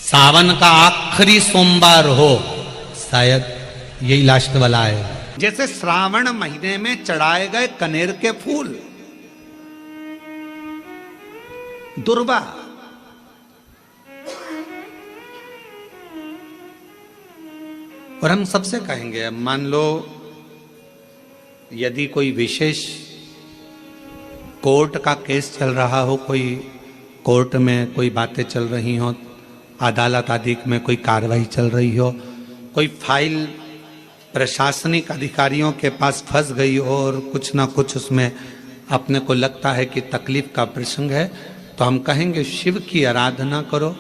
सावन का आखिरी सोमवार हो, शायद यही लास्ट वाला है। जैसे श्रावण महीने में चढ़ाए गए कनेर के फूल, दुर्वा, और हम सबसे कहेंगे, मान लो यदि कोई विशेष कोर्ट का केस चल रहा हो, कोई कोर्ट में कोई बातें चल रही हो, अदालत आदि में कोई कार्रवाई चल रही हो, कोई फाइल प्रशासनिक अधिकारियों के पास फंस गई हो और कुछ ना कुछ उसमें अपने को लगता है कि तकलीफ का प्रसंग है, तो हम कहेंगे शिव की आराधना करो,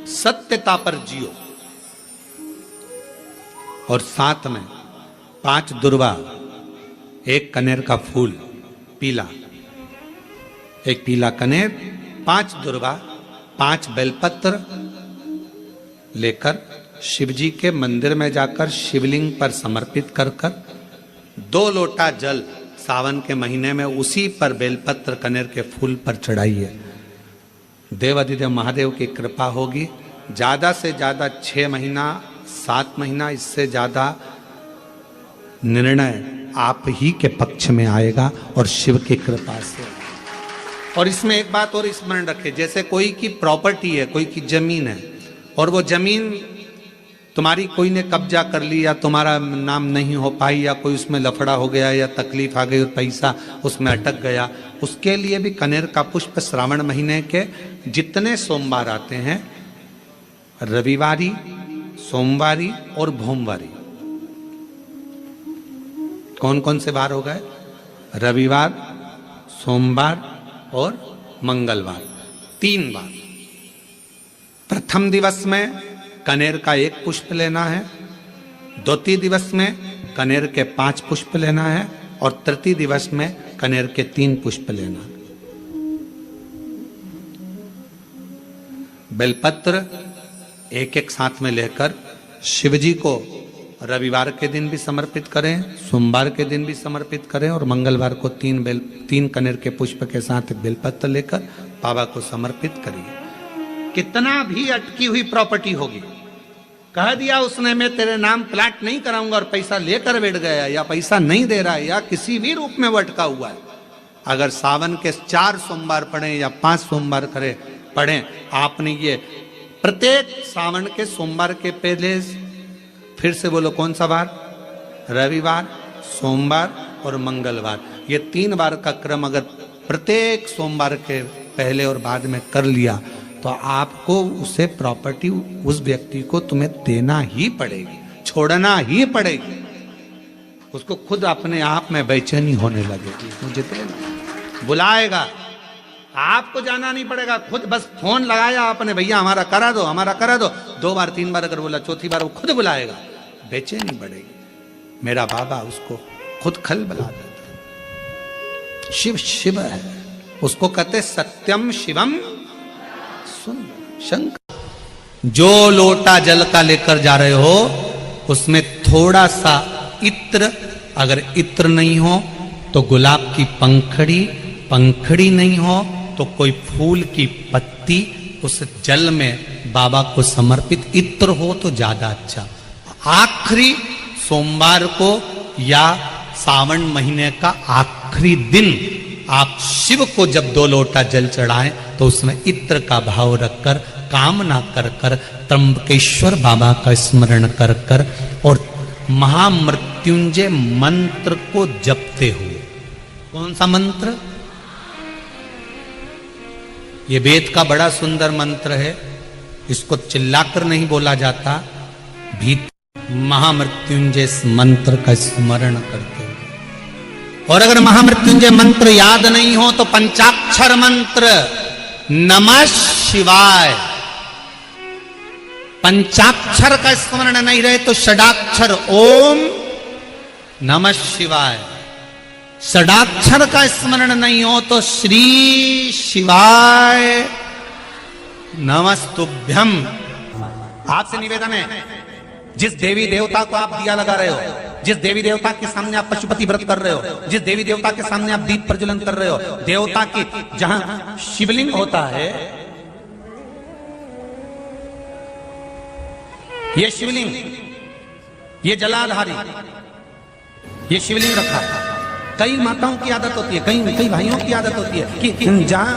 सत्यता पर जियो, और साथ में 5 दुर्वा, 1 कनेर का फूल पीला, 1 पीला कनेर, 5 दुर्वा, 5 बेलपत्र लेकर शिवजी के मंदिर में जाकर शिवलिंग पर समर्पित कर 2 लोटा जल सावन के महीने में उसी पर बेलपत्र कनेर के फूल पर चढ़ाइए। देवाधिदेव महादेव की कृपा होगी। ज्यादा से ज्यादा 6 महीना 7 महीना, इससे ज्यादा निर्णय आप ही के पक्ष में आएगा और शिव की कृपा से। और इसमें एक बात और स्मरण रखें, जैसे कोई की प्रॉपर्टी है, कोई की जमीन है, और वो जमीन तुम्हारी कोई ने कब्जा कर ली, या तुम्हारा नाम नहीं हो पाई, या कोई उसमें लफड़ा हो गया, या तकलीफ आ गई और पैसा उसमें अटक गया, उसके लिए भी कनेर का पुष्प श्रावण महीने के जितने सोमवार आते हैं, रविवारी, सोमवारी और भोमवारी, कौन कौन से वार हो गए? रविवार, सोमवार और मंगलवार, 3 बार। प्रथम दिवस में कनेर का 1 पुष्प लेना है, द्वितीय दिवस में कनेर के 5 पुष्प लेना है, और तृतीय दिवस में कनेर के 3 पुष्प लेना है। बेलपत्र 1-1 साथ में लेकर शिवजी को रविवार के दिन भी समर्पित करें, सोमवार के दिन भी समर्पित करें, और मंगलवार को 3 कनेर के पुष्प के साथ बेलपत्र लेकर बाबा को समर्पित करिए। कितना भी अटकी हुई प्रॉपर्टी होगी, कह दिया उसने मैं तेरे नाम प्लाट नहीं कराऊंगा और पैसा लेकर बैठ गया, या पैसा नहीं दे रहा है, या किसी भी रूप में वो अटका हुआ है, अगर सावन के 4 सोमवार पढ़े या 5 सोमवार पढ़े, आपने ये प्रत्येक सावन के सोमवार के पहले, फिर से बोलो कौन सा बार? रविवार, सोमवार और मंगलवार, ये 3 बार का क्रम अगर प्रत्येक सोमवार के पहले और बाद में कर लिया, तो आपको उसे प्रॉपर्टी उस व्यक्ति को तुम्हें देना ही पड़ेगी, छोड़ना ही पड़ेगी। उसको खुद अपने आप में बेचैनी होने लगेगी, मुझे बुलाएगा, आपको जाना नहीं पड़ेगा, खुद बस फोन लगाया आपने, भैया हमारा करा दो, हमारा करा दो, 2 बार 3 बार अगर बोला, चौथी बार वो खुद बुलाएगा, बेचैनी बढ़ेगी। मेरा बाबा उसको खुद खल बुला देता। शिव शिव है, उसको कहते सत्यम शिवम शंकर। जो लोटा जल का लेकर जा रहे हो उसमें थोड़ा सा इत्र, अगर इत्र नहीं हो तो गुलाब की पंखड़ी नहीं हो तो कोई फूल की पत्ती उस जल में बाबा को समर्पित, इत्र हो तो ज्यादा अच्छा। आखिरी सोमवार को या सावन महीने का आखिरी दिन आप शिव को जब 2 लोटा जल चढ़ाएं तो उसमें इत्र का भाव रखकर, कामना कर कर, त्र्यंबकेश्वर बाबा का स्मरण कर कर और महामृत्युंजय मंत्र को जपते हुए। कौन सा मंत्र? ये वेद का बड़ा सुंदर मंत्र है, इसको चिल्लाकर नहीं बोला जाता, भीतर महामृत्युंजय मंत्र का स्मरण करते हुए। और अगर महामृत्युंजय मंत्र याद नहीं हो तो पंचाक्षर मंत्र नमः शिवाय, पंचाक्षर का स्मरण नहीं रहे तो षडाक्षर ओम नमः शिवाय, षडाक्षर का स्मरण नहीं हो तो श्री शिवाय नमस्तुभ्यम। आपसे निवेदन है, जिस देवी देवता को आप दिया लगा रहे हो, जिस देवी देवता के सामने आप पशुपति व्रत कर रहे हो, जिस देवी देवता के सामने आप दीप प्रज्वलन कर रहे हो, देवता की जहां शिवलिंग होता है ये शिवलिंग, ये जलाधारी, ये शिवलिंग रखा। कई माताओं की आदत होती है, कई भाइयों की आदत होती है कि जहां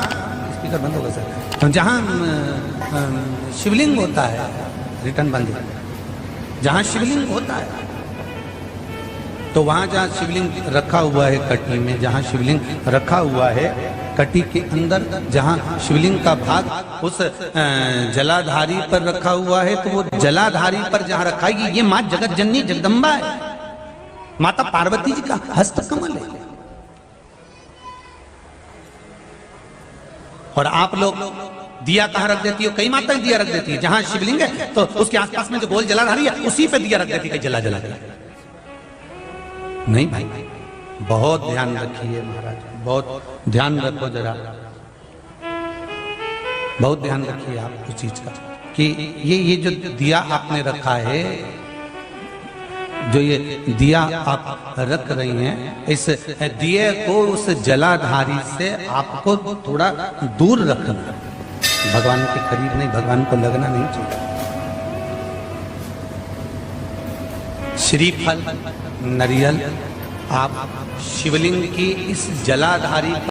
स्पीकर बंद होगा सर, जहां शिवलिंग होता है, रिटर्न बंद है, जहां शिवलिंग होता है तो वहां जहां शिवलिंग रखा हुआ है कटी में, जहां शिवलिंग रखा हुआ है कटी के अंदर, जहां शिवलिंग का भाग उस जलाधारी पर रखा हुआ है, तो वो जलाधारी पर जहां रखा है, ये मां जगत जननी जगदम्बा है, माता पार्वती जी का हस्त कमल है। और आप लोग दिया कहां रख देती हो? कई माताएं दिया रख देती है, जहां शिवलिंग है तो उसके आसपास में जो गोल जलाधारी है उसी पे दिया रख देती है, जला जला जला। नहीं भाई, बहुत ध्यान रखिए महाराज, बहुत ध्यान रखो जरा, बहुत ध्यान रखिए आप उस चीज का कि ये जो दिया आपने रखा है, जो ये दिया आप रख रही हैं, इस दिए को उस जलाधारी से आपको थोड़ा दूर रखना, भगवान के करीब नहीं, भगवान को लगना नहीं चाहिए। श्रीफल, नारियल आप शिवलिंग की इस जलाधारी